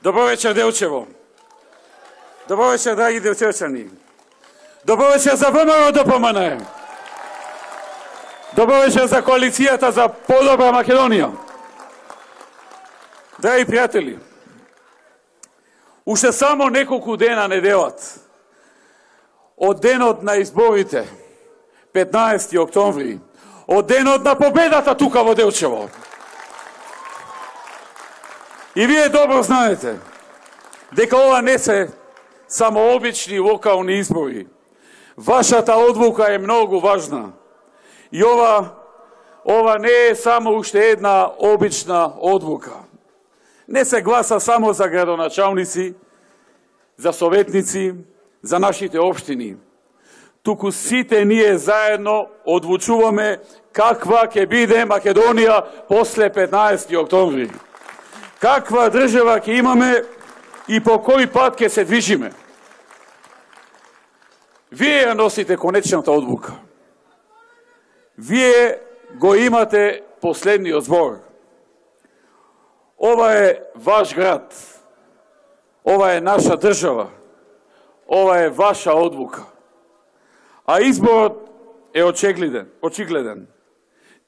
Добро вечер, Делчево. Добро вечер, драги делчевчани. Добро вечер за ВМРО ДПМН. Добро вечер за коалицијата за подобра Македонија. Драги пријатели, уште само неколку дена неделат од денот на изборите, 15 октомври, од денот на победата тука во Делчево. И вие добро знаете дека ова не се само обични локални избори. Вашата одлука е многу важна. И ова не е само уште една обична одлука. Не се гласа само за градоначалници, за советници, за нашите општини. Туку сите ние заедно одлучуваме каква ќе биде Македонија после 15 октомври. Каква држава ќе имаме и по кој пат ќе се движиме. Вие ја носите конечната одлука. Вие го имате последниот збор. Ова е ваш град. Ова е наша држава. Ова е ваша одлука. А изборот е очигледен.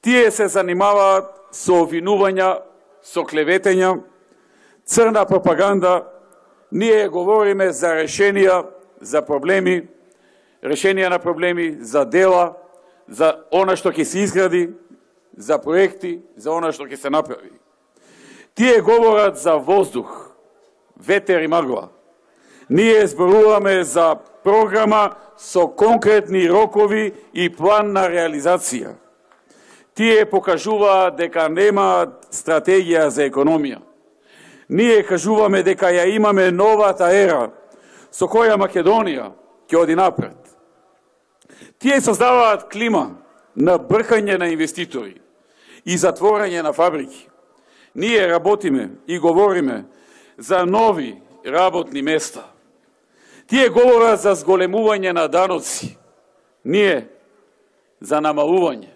Тие се занимаваат со обвинувања, со клеветења, црна пропаганда. Ние говориме за решенија, за проблеми, решенија на проблеми, за дела, за она што ќе се изгради, за проекти, за она што ќе се направи. Тие говорат за воздух, ветер и магла. Ние зборуваме за програма со конкретни рокови и план на реализација. Тие покажуваат дека немаат стратегија за економија. Ние кажуваме дека ја имаме новата ера со која Македонија ќе оди напред. Тие создаваат клима на бркање на инвеститори и затворање на фабрики. Ние работиме и говориме за нови работни места. Тие говорат за зголемување на даноци. Ние за намалување.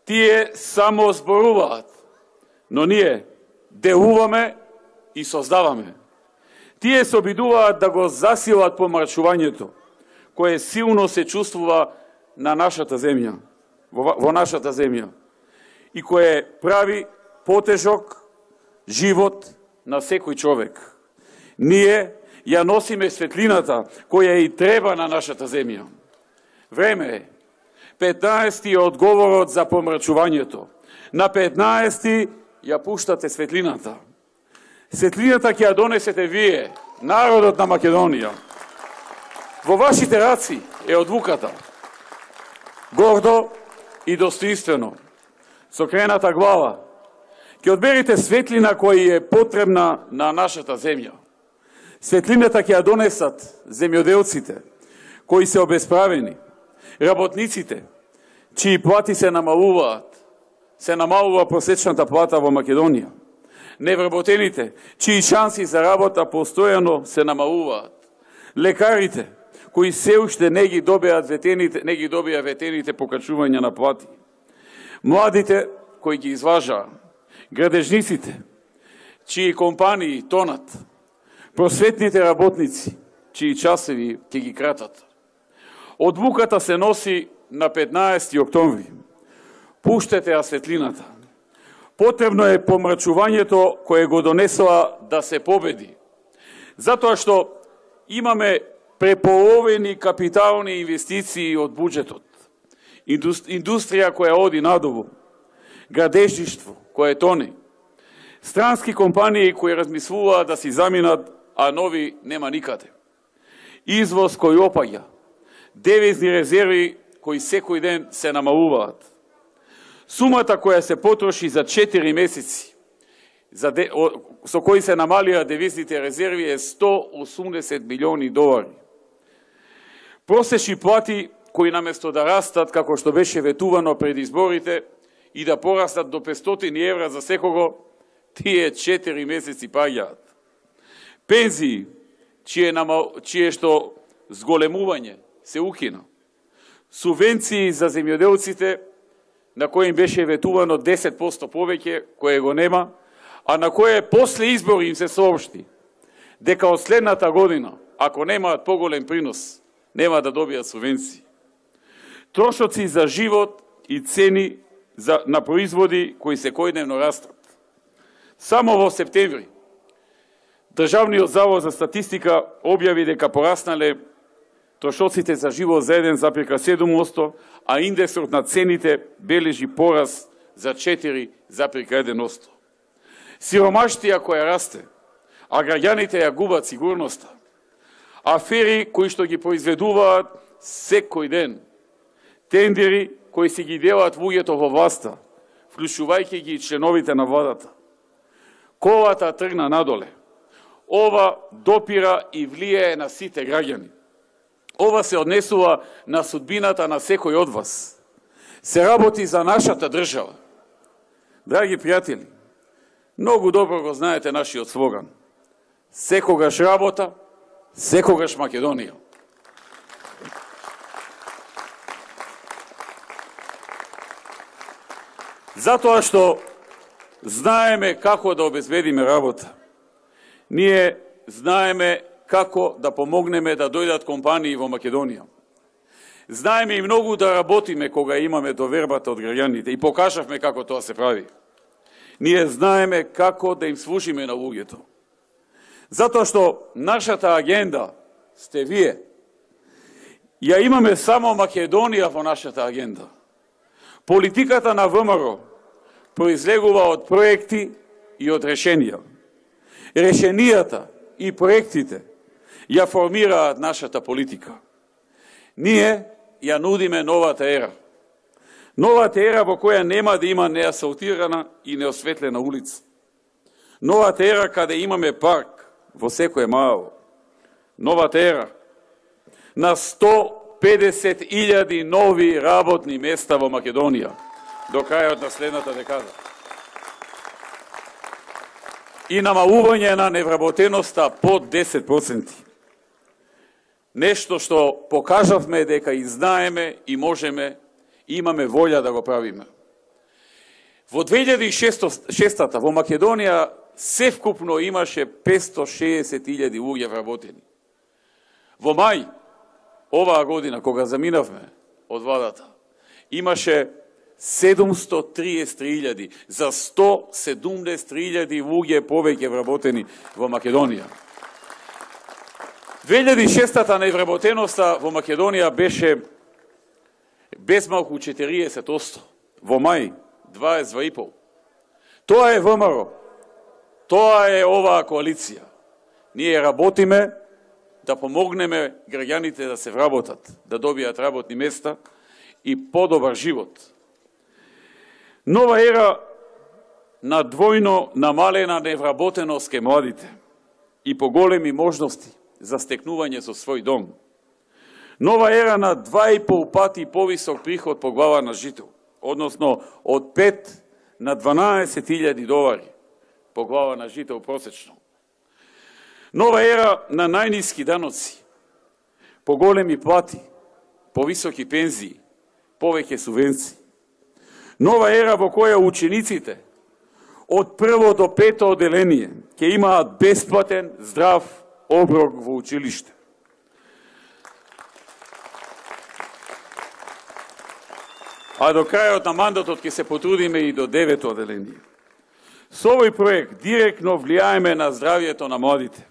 Тие само зборуваат, но ние делуваме и создаваме. Тие се обидуваат да го засилат помрачувањето, кое силно се чувствува на нашата земја, во нашата земја, и кое прави потежок живот на секој човек. Ние ја носиме светлината која и треба на нашата земја. Време е. 15 е одговорот за помрачувањето. На 15 ја пуштате светлината. Светлината ќе ја донесете вие, народот на Македонија. Во вашите раци е одлуката. Гордо и достоинствено, со крената глава, ќе одберите светлина која е потребна на нашата земја. Светлината ќе ја донесат земјоделците, кои се обесправени, работниците, чии плати се намалуваат, се намалува просечната плата во Македонија, невработените, чии шанси за работа постојано се намалуваат, лекарите, кои се уште не ги добија ветените покачувања на плати, младите кои ги изважаа, градежниците, чии компании тонат, просветните работници, чии часови ќе ги кратат. Одлуката се носи на 15 октомври. Пуштете ја светлината. Потребно е помрачувањето кое го донесува да се победи. Затоа што имаме преполовени капитални инвестиции од буџетот. Индустрија која оди надолу. Градежништво кое тоне. Странски компании кои размислуваат да си заминат, а нови нема никаде. Извоз кој опаѓа. Девизни резерви кои секој ден се намалуваат. Сумата која се потроши за 4 месеци, со кои се намалија девизните резерви, е 180 милиони долари. Просечни плати кои наместо да растат, како што беше ветувано пред изборите, и да порастат до 500 евра за секого, тие 4 месеци паѓаат. Пензии, чие што зголемување се укина. Субвенции за земјоделците, на кои им беше ветувано 10% повеќе, кое го нема, а на кое после избори им се соопшти дека од следната година, ако немаат поголем принос, нема да добијат субвенции. Трошоци за живот и цени на производи кои секојдневно растат. Само во септември Државниот завод за статистика објави дека пораснале трошоците за живот за 1,7%, а индексот на цените бележи пораст за 4,1%. Сиромаштија која расте, а граѓаните ја губат сигурноста. Афери кои што ги произведуваат секој ден. Тендери кои си ги делат луѓето во власта, вклучувајќи ги членовите на владата. Колата тргна надоле. Ова допира и влијае на сите граѓани. Ова се однесува на судбината на секој од вас. Се работи за нашата држава. Драги пријатели, многу добро го знаете нашиот слоган. Секогаш работа, секогаш Македонија. Затоа што знаеме како да обезбедиме работа. Ние знаеме како да помогнеме да дојдат компании во Македонија. Знаеме и многу да работиме кога имаме довербата од граѓаните и покажавме како тоа се прави. Ние знаеме како да им служиме на луѓето. Затоа што нашата агенда сте вие. Ја имаме само Македонија во нашата агенда. Политиката на ВМРО произлегува од проекти и од решенија. Решенијата и проектите ја формираат нашата политика. Ние ја нудиме новата ера. Новата ера во која нема да има неасфалтирана и неосветлена улица. Новата ера каде имаме парк во секој мало. Новата ера на 150.000 нови работни места во Македонија до крајот на следната декада. И намалување на невработеноста под 10%. Нешто што покажавме дека и знаеме и можеме, имаме волја да го правиме. Во 2006 во Македонија севкупно имаше 560.000 луѓе вработени. Во мај оваа година, кога заминавме од владата, имаше 733.000, за 170.000 луѓе повеќе вработени во Македонија. 2006-та невработеноста во Македонија беше без малку 40%, во мај 22,5%. Тоа е ВМРО, тоа е оваа коалиција. Ние работиме да помогнеме граѓаните да се вработат, да добијат работни места и подобар живот. Нова ера на двојно намалена невработеност ке младите и поголеми можности за стекнување со свој дом. Нова ера на 2,5 пати повисок приход по глава на жител, односно од 5 на 12.000 долари по глава на жител просечно. Нова ера на најниски даноци, поголеми плати, повисоки пензии, повеќе субвенции. Нова ера во која учениците од прво до пето оделение ќе имаат бесплатен здрав оброк во училиште. А до крајот на мандатот ќе се потрудиме и до 9-то оделение. Со овој проект директно влијаеме на здравјето на младите,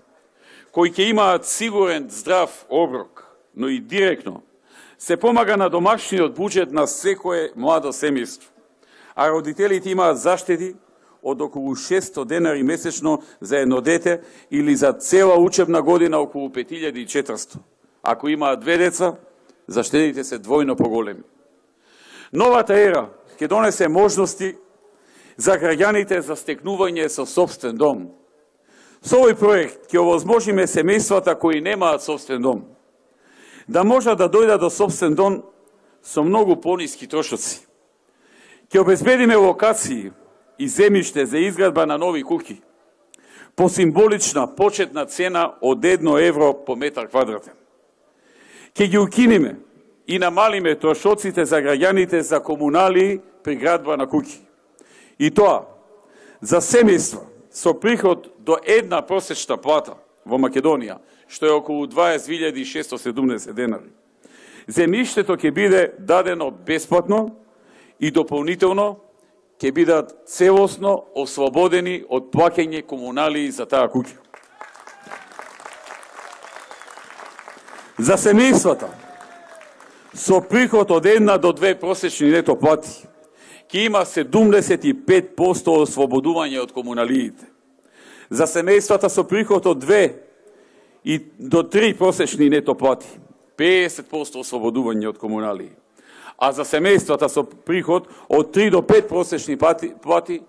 кои ќе имаат сигурен здрав оброк, но и директно се помага на домашниот буџет на секое младо семејство, а родителите имаат заштеди од околу 600 денари месечно за едно дете или за цела учебна година околу 5400. Ако имаат две деца, заштедите се двојно поголеми. Новата ера ќе донесе можности за граѓаните за стекнување со собствен дом. Со овој проект ќе овозможиме семејствата кои немаат собствен дом да можат да дојдат до собствен дом со многу пониски трошоци. Ќе обезбедиме локации и земјиште за изградба на нови куќи по символична почетна цена од 1 евро по метар квадратен. Ќе ги укинеме и намалиме трошоците за граѓаните за комунали при градба на куќи. И тоа за семејства со приход до една просечна плата во Македонија, што е околу 20.670 денари. Земјиштето ќе биде дадено бесплатно и дополнително ќе бидат целосно ослободени од плаќање комуналии за таа куќа. За семејствата со приход од 1 до 2 просечни нето плати ќе има 75% ослободување од комуналиите. За семејствата со приход од 2 и до 3 просечни нето плати 50% ослободување од комуналии. А за семејствата со приход од 3 до 5 просечни плати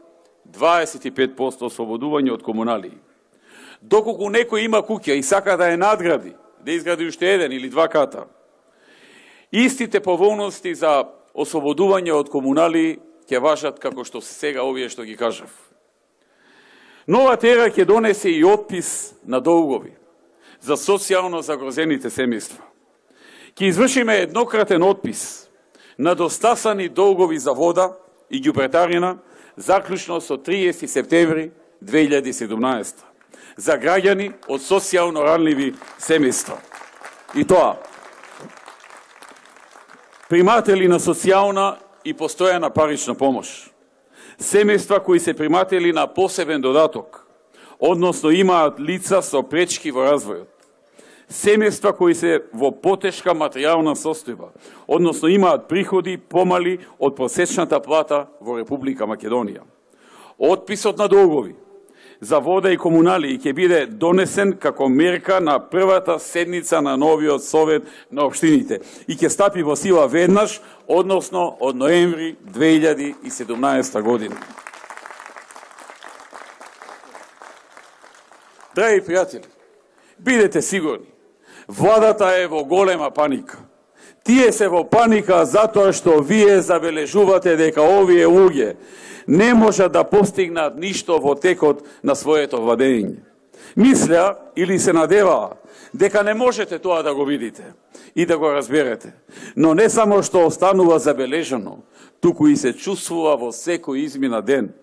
25% ослободување од комуналии. Доколку некој има куќа и сака да ја надгради, да изгради уште 1 или 2 ката, истите поволности за ослободување од комуналии ќе важат како што се сега овие што ги кажав. Новата ера ќе донесе и отпис на долгови за социјално загрозените семејства. Ќе извршиме еднократен отпис на достасани долгови за вода и ѓубретарина заклучно со 30 септември 2017 за граѓани од социјално ранливи семејства. И тоа приматели на социјална и постојана парична помош, семејства кои се приматели на посебен додаток, односно имаат лица со пречки во развојот, семејства кои се во потешка материјална состојба, односно имаат приходи помали од просечната плата во Република Македонија. Отписот на долгови за вода и комуналии ќе биде донесен како мерка на првата седница на новиот совет на општините и ќе стапи во сила веднаш, односно од ноември 2017 година. Драги пријатели, бидете сигурни, владата е во голема паника. Тие се во паника затоа што вие забележувате дека овие луѓе не можат да постигнат ништо во текот на своето владење. Мисля или се надеваа дека не можете тоа да го видите и да го разберете, но не само што останува забележано, туку и се чувствува во секој измина ден.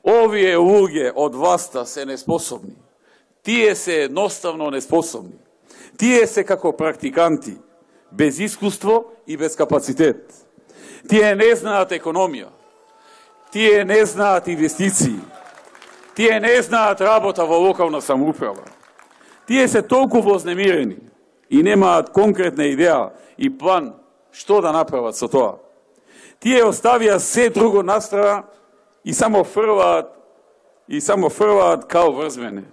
Овие луѓе од власта се неспособни. Тие се едноставно неспособни. Тие се како практиканти, без искуство и без капацитет. Тие не знаат економија. Тие не знаат инвестиции. Тие не знаат работа во локална самоуправа. Тие се толку вознемирени и немаат конкретна идеја и план што да направат со тоа. Тие оставија се друго настрана и само фрлаат као врз мене.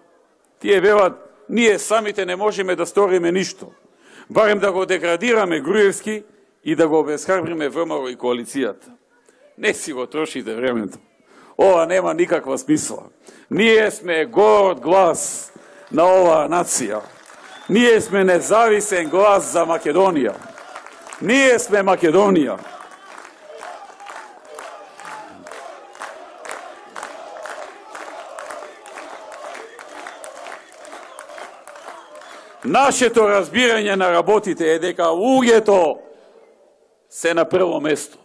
Тие велат, ние самите не можеме да сториме ништо. Барем да го деградираме Груевски и да го обесхрабриме ВМРО и коалицијата. Не си го трошите времето. Ова нема никаква смисла. Ние сме горд глас на оваа нација. Ние сме независен глас за Македонија. Ние сме Македонија. Нашето разбирање на работите е дека луѓето се на прво место.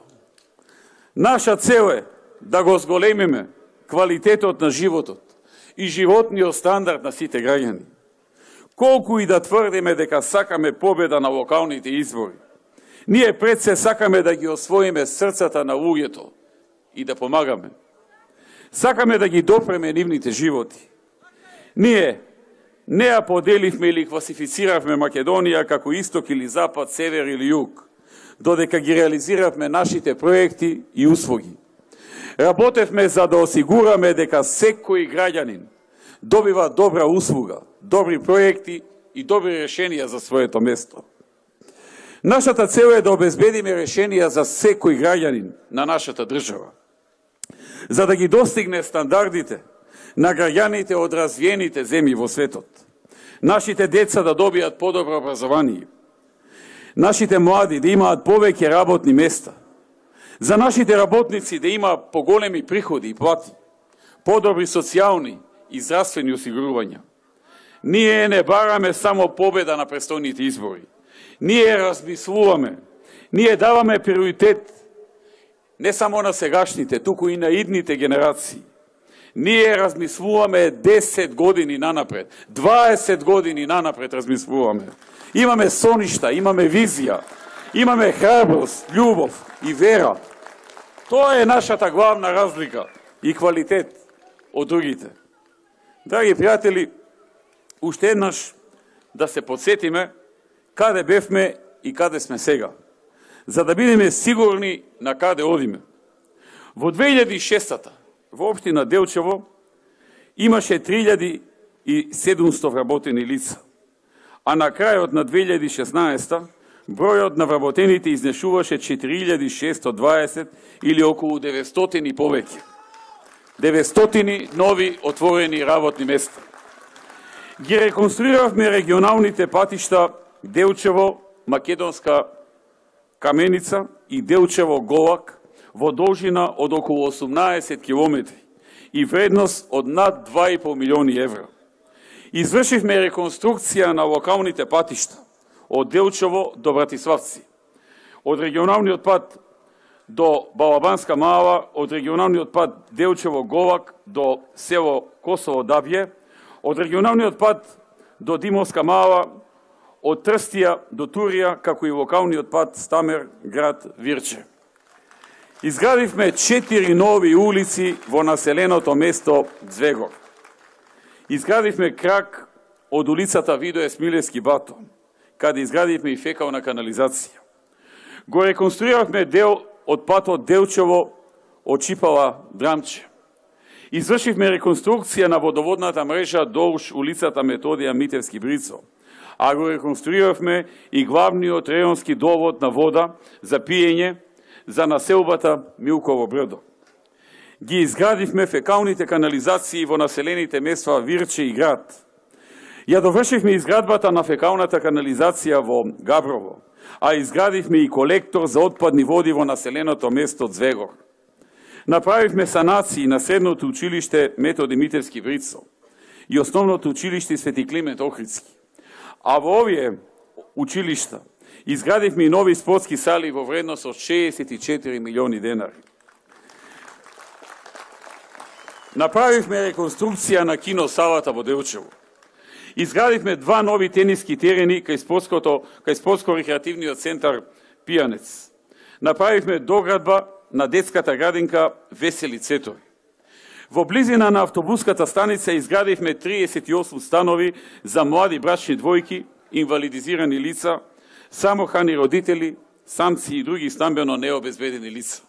Наша цел е да го зголемиме квалитетот на животот и животниот стандард на сите граѓани. Колку и да тврдиме дека сакаме победа на локалните избори, ние пред се сакаме да ги освоиме срцата на луѓето и да помагаме. Сакаме да ги допреме нивните животи. Ние не ја поделивме или класифициравме Македонија како исток или запад, север или југ, додека ги реализиравме нашите проекти и услуги. Работевме за да осигураме дека секој граѓанин добива добра услуга, добри проекти и добри решенија за своето место. Нашата цел е да обезбедиме решенија за секој граѓанин на нашата држава, за да ги достигне стандардите на граѓаните од развиените земји во светот. Нашите деца да добијат подобро образование. Нашите млади да имаат повеќе работни места. За нашите работници да има поголеми приходи и плати, подобри социјални и здравствени осигурувања. Ние не бараме само победа на престојните избори. Ние размислуваме. Ние даваме приоритет не само на сегашните, туку и на идните генерации. Ние размислуваме 10 години нанапред, 20 години нанапред размислуваме. Имаме соништа, имаме визија, имаме храброст, љубов и вера. Тоа е нашата главна разлика и квалитет од другите. Драги пријатели, уште еднаш да се подсетиме каде бевме и каде сме сега, за да бидеме сигурни на каде одиме. Во 2006-та во општина Делчево имаше 3700 вработени лица, а на крајот на 2016-та бројот на вработените изнешуваше 4620 или околу 900 и повеќе. 900 нови отворени работни места. Ги реконструиравме регионалните патишта Делчево, Македонска Каменица и Делчево Голак во должина од околу 18 километри и вредност од над 2,5 милиони евра. Извршивме реконструкција на локалните патишта од Делчево до Братиславци, од регионалниот пат до Балабанска Мала, од регионалниот пат Делчево Голак до село Косово Дабје, од регионалниот пат до Димовска Мала, од Трстија до Турија, како и локалниот пат Стамер град Вирче. Изградивме 4 нови улици во населеното место Звегор. Изградивме крак од улицата Видое Смилевски Бато, каде изградивме и фекална канализација. Го реконструиравме дел од патот Делчево од Чипала Драмче. Извршивме реконструкција на водоводната мрежа долж улицата Методија Митевски Брицо, а го реконструиравме и главниот реонски довод на вода за пиење за населбата Милково Брдо. Ги изградивме фекалните канализации во населените места Вирче и град. Ја довршивме изградбата на фекалната канализација во Габрово, а изградивме и колектор за отпадни води во населеното место Звегор. Направивме санации на средното училиште Методи Митевски Брицо и основното училиште Свети Климент Охридски. А во овие училишта изградивме и нови спортски сали во вредност од 64 милиони денари. Направивме реконструкција на киносалата во Делчево. Изградивме 2 нови тениски терени кај спортско-рекреативниот центар Пијанец. Направивме доградба на детската градинка Весели Цетори. Во близина на автобуската станица изградивме 38 станови за млади брачни двојки, инвалидизирани лица, самохрани родители, самци и други стамбено необезбедени лица.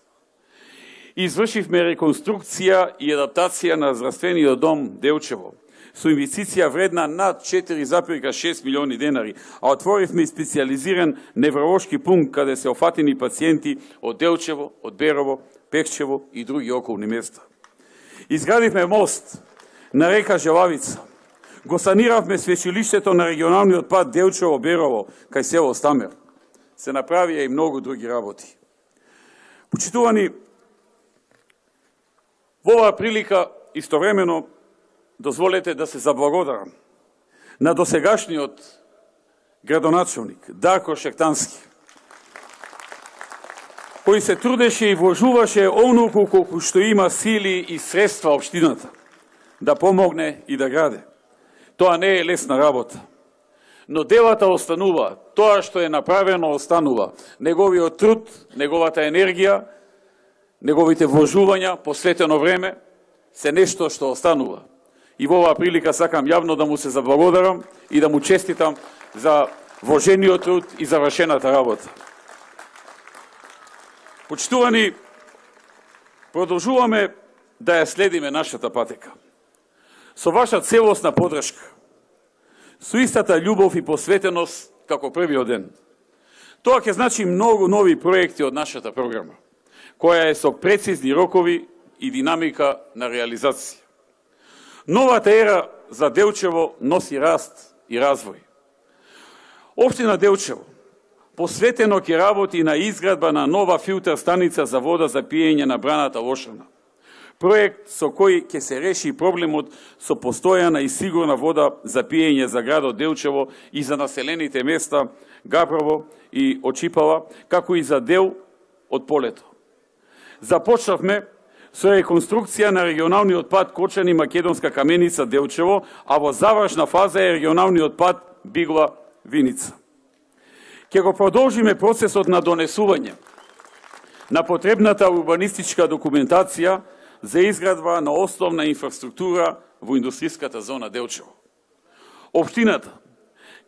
Извршивме реконструкција и адаптација на здравствениот дом Делчево, со инвестиција вредна над 4,6 милиони денари, а отворивме и специализиран невролошки пункт каде се офатени пациенти од Делчево, од Берово, Пекчево и други околни места. Изградивме мост на река Желавица. Го саниравме свечилиштето на регионалниот пат Делчево-Берово кај село Стамер. Се направија и многу други работи. Почитувани, во оваа прилика истовремено дозволете да се заблагодарам на досегашниот градоначелник Дарко Шектански, кој се трудеше и вложуваше онолку колку што има сили и средства општината да помогне и да граде. Тоа не е лесна работа, но делата останува, тоа што е направено останува. Неговиот труд, неговата енергија, неговите вложувања, посветено време, се нешто што останува. И во оваа прилика сакам јавно да му се заблагодарам и да му честитам за вложениот труд и завршената работа. Почитувани, продолжуваме да ја следиме нашата патека. Со ваша целосна поддршка, со истата љубов и посветеност како првиот ден. Тоа ќе значи многу нови проекти од нашата програма, која е со прецизни рокови и динамика на реализација. Новата ера за Делчево носи раст и развој. Општина Делчево посветено ќе работи на изградба на нова филтер станица за вода за пиење на браната Лошана. Проект со кој ќе се реши проблемот со постојана и сигурна вода за пиење за градот Делчево и за населените места Габрово и Очипала, како и за дел од полето. Започнавме со реконструкција на регионалниот пат Кочани Македонска Каменица Делчево, а во завршна фаза е регионалниот пат Бигла Виница. Ќе го продолжиме процесот на донесување на потребната урбанистичка документација за изградба на основна инфраструктура во индустријската зона Делчево. Општината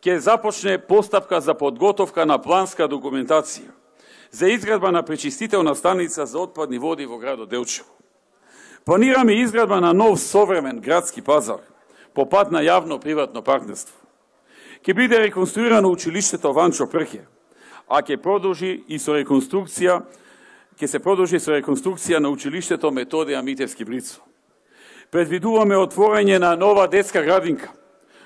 ќе започне постапка за подготовка на планска документација за изградба на пречистителна станица за отпадни води во градот Делчево. Планираме изградба на нов современ градски пазар по пат на јавно-приватно партнерство. Ќе биде реконструирано училиштето Ванчо Прхе, а ќе се продолжи со реконструкција на училиштето Методија Митевски Брицо. Предвидуваме отворање на нова детска градинка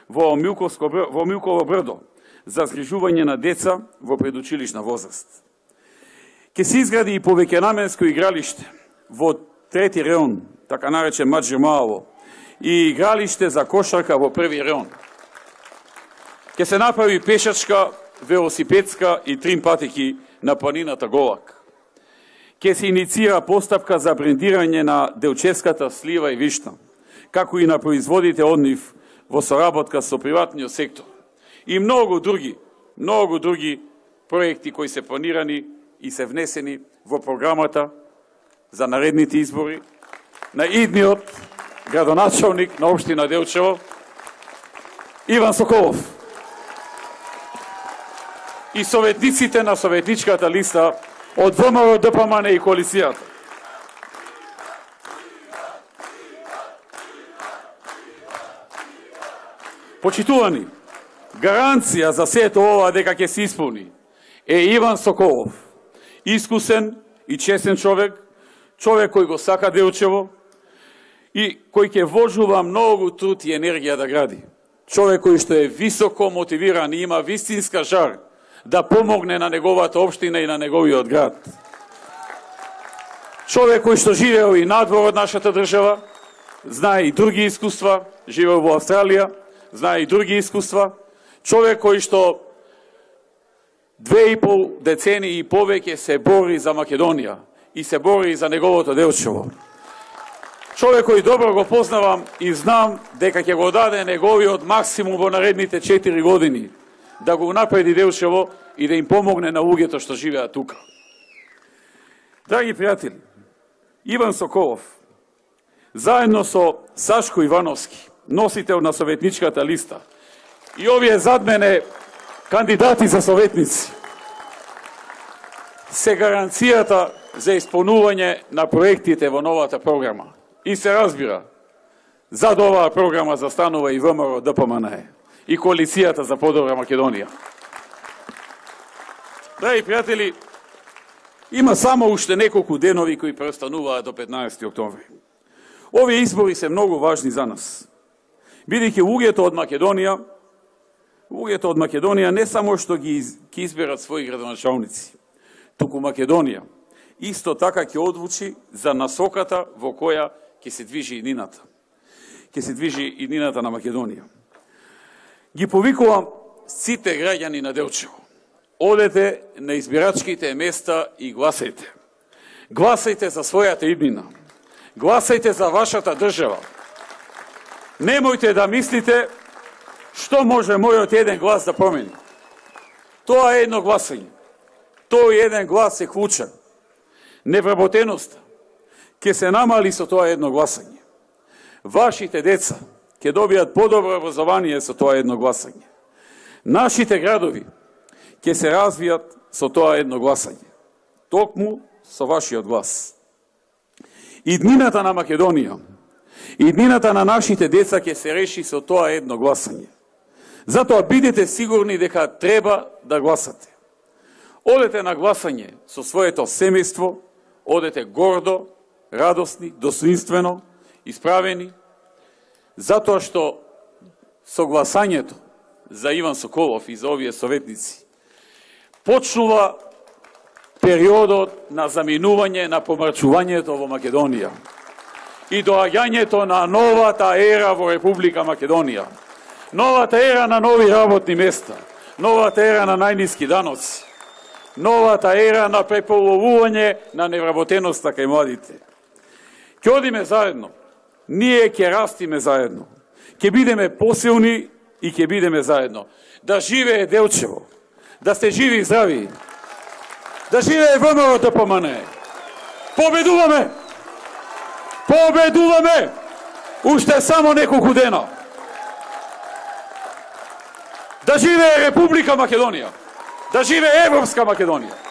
во Милково брдо за згрижување на деца во предучилишна возраст. Ќе се изгради и повеќенаменско игралиште во трети реон, така наречен Маджи Маало, и игралиште за кошарка во први реон. Ќе се направи пешачка, велосипедска и трим патеки на планината Голак. Ќе се иницира постапка за брендирање на Делчевската слива и вишна, како и на производите од нив во соработка со приватниот сектор. И многу други проекти кои се планирани и се внесени во програмата за наредните избори на идниот градоначалник на општина Делчево, Иван Соколов, и советниците на советничката листа од ВМРО, ДПМН и коалицијата. Почитувани, гаранција за сето ова дека ќе се исполни е Иван Соколов, искусен и честен човек кој го сака Делчево и кој ќе вложува многу труд и енергија да гради. Човек кој што е високо мотивиран и има вистинска жар да помогне на неговата општина и на неговиот град. Човек кој што живеел и надвор од нашата држава, знае и други искуства, живеел во Австралија, знае и други искуства. Човек кој што 2,5 децении и повеќе се бори за Македонија и се бори за неговото Делчево. Човек кој добро го познавам и знам дека ќе го даде неговиот максимум во наредните 4 години да го напреди Делчево и да им помогне на луѓето што живеат тука. Драги пријатели, Иван Соколов, заедно со Сашко Ивановски, носител на советничката листа, и овие зад мене кандидати за советници, се гаранцијата за исполнување на проектите во новата програма. И се разбира, зад оваа програма застанува и ВМРО, ДПМН и коалицијата за подобра Македонија. Драги пријатели, има само уште неколку денови кои преостануваат до 15 октомври. Овие избори се многу важни за нас, бидејќи луѓето од Македонија не само што ќе изберат своји градоначалници, туку Македонија исто така ќе одлучи за насоката во која ќе се движи иднината. Ќе се движи иднината на Македонија. Ги повикувам сите граѓани на Делчево. Одете на избирачките места и гласајте. Гласајте за својата иднина. Гласајте за вашата држава. Немојте да мислите што може мојот еден глас да промени. Тоа е едно гласање. Тој еден глас е клучен. Невработеноста ќе се намали со тоа едно гласање. Вашите деца ќе добијат подобро образование со тоа едно гласање. Нашите градови ќе се развијат со тоа едно гласање. Токму со вашиот глас. Иднината на Македонија, иднината на нашите деца ќе се реши со тоа едно гласање. Затоа бидете сигурни дека треба да гласате. Одете на гласање со своето семејство, одете гордо, радосни, достоинствено, исправени, затоа што со гласањето за Иван Соколов и за овие советници почнува периодот на заминување на помрачувањето во Македонија и доаѓањето на новата ера во Република Македонија. Новата ера на нови работни места, новата ера на најниски даноци, новата ера на преполовување на невработеноста кај младите. Ќе одиме заедно. Ние ќе растиме заедно. Ќе бидеме посилни и ќе бидеме заедно. Да живее Делчево. Да сте живи и здрави. Да живее ВМРО ДПМН. Победуваме! Победуваме! Уште само неколку дена. Да живее Република Македонија. Да живее Европска Македонија.